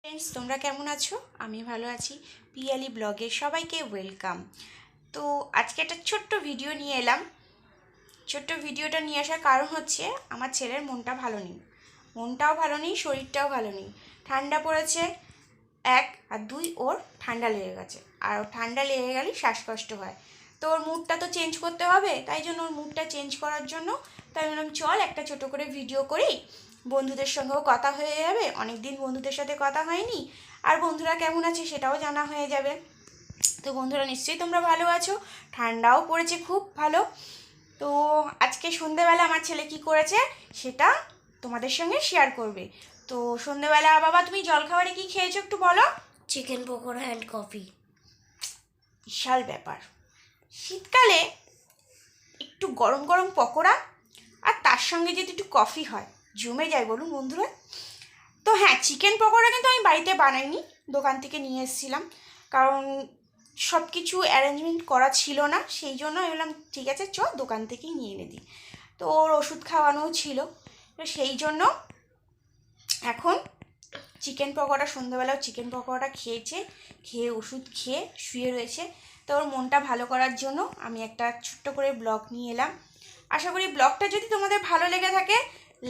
Friends, তোমরা কেমন আছো? আমি ভালো আছি। পিয়ালি ব্লগে সবাইকে ওয়েলকাম। তো আজকে একটা ছোট্ট ভিডিও নিয়ে এলাম। ছোট্ট ভিডিওটা নিয়ে আসার কারণ হচ্ছে আমার ছেলের মনটাও ভালো নেই, শরীরটাও ভালো নেই। ঠান্ডা পড়েছে, 1 আর 2 ওর ঠান্ডা লেগে গেছে। আর ওর ঠান্ডা লেগে গেলেই শ্বাসকষ্ট হয়। তো ওর মুডটা তো চেঞ্জ করতে হবে, তাই জন্য ওর মুডটা চেঞ্জ করার জন্য তাই বললাম চল একটা ছোট করে ভিডিও করি। বন্ধুদের সঙ্গেও কথা হয়ে যাবে, অনেক দিন বন্ধুদের সাথে কথা হয়নি। আর বন্ধুরা কেমন আছে সেটাও জানা হয়ে যাবে। তো বন্ধুরা নিশ্চয়ই তোমরা ভালো আছো, ঠান্ডাও পড়েছে খুব ভালো। তো আজকে সন্ধেবেলা আমার ছেলে কি করেছে সেটা তোমাদের সঙ্গে শেয়ার করবে। তো সন্ধেবেলা বাবা তুমি জলখাবারে কি খেয়েছো একটু বলো। Chicken pakora and coffee. বিশাল ব্যাপার, শীতকালে একটু গরম গরম পকোড়া আর তার সঙ্গে যদি একটু কফি হয়, জমে যায় বলুন বন্ধুরা। তো হ্যাঁ, চিকেন পকোড়া কিন্তু আমি বাড়িতে বানাইনি, দোকান থেকে নিয়ে এসেছিলাম। কারণ সব কিছু অ্যারেঞ্জমেন্ট করা ছিল না, সেই জন্য আমি বললাম ঠিক আছে চ দোকান থেকেই নিয়ে এনে দিই। তো ওর ওষুধ খাওয়ানোও ছিল, তো সেই জন্য এখন সন্ধ্যাবেলাও চিকেন পকোড়াটা খেয়েছে, খেয়ে ওষুধ খেয়ে শুয়ে রয়েছে। তো ওর মনটা ভালো করার জন্য আমি একটা ছোট্ট করে ব্লগ নিয়ে এলাম। আশা করি ব্লগটা যদি তোমাদের ভালো লেগে থাকে,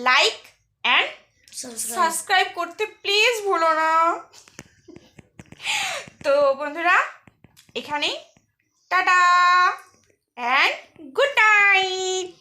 লাইক অ্যান্ড সাবস্ক্রাইব করতে প্লিজ ভুলো না। তো বন্ধুরা, এখানেই টাটা অ্যান্ড গুড নাইট।